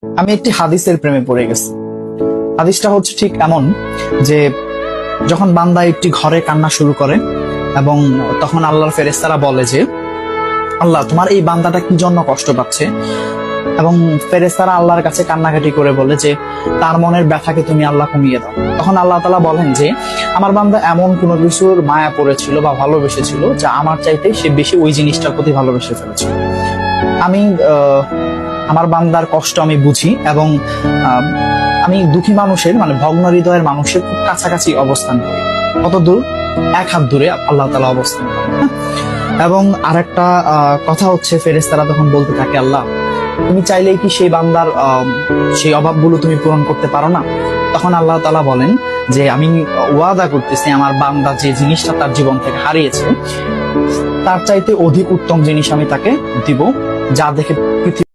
আমি একটি হাদিসের প্রেমে পড়ে গেছি। হাদিসটা হচ্ছে ঠিক এমন যে যখন বান্দা একটি ঘরে কান্না শুরু করে এবং তখন আল্লাহর ফেরেশতারা বলে যে আল্লাহ, তোমার এই বান্দাটা কি জন্য কষ্ট পাচ্ছে, এবং ফেরেশতারা আল্লাহর কাছে কান্নাকাটি করে বলে যে তার মনের ব্যথাকে তুমি আল্লাহ কমিয়ে দাও। তখন আল্লাহ তাআলা বলেন যে আমার বান্দা এমন কোনো কিছুর মায়া পড়েছিল বা ভালোবেসেছিল যা আমার চাইতে সে বেশি ওই জিনিসটার প্রতি ভালোবেসে ফেলেছিল। আমি আমার বান্দার কষ্ট আমি বুঝি এবং আমি দুঃখী মানুষের মানে ভগ্ন হৃদয়ের মানুষের খুব কাছাকাছি অবস্থান করি। কত দূর? 1 হাত দূরে আল্লাহ তাআলা অবস্থান করেন। এবং আরেকটা কথা হচ্ছে, ফেরেশতারা তখন বলতে থাকে, আল্লাহ তুমি চাইলেই কি সেই বান্দার সেই অভাবগুলো তুমি পূরণ করতে পারো না? তখন আল্লাহ তাআলা বলেন যে আমি ওয়াদা করতেছি আমার বান্দা যে জিনিসটা তার জীবন থেকে হারিয়েছে তার চাইতে অধিক উত্তম জিনিস আমি তাকে দিব, যা দেখে পৃথিবী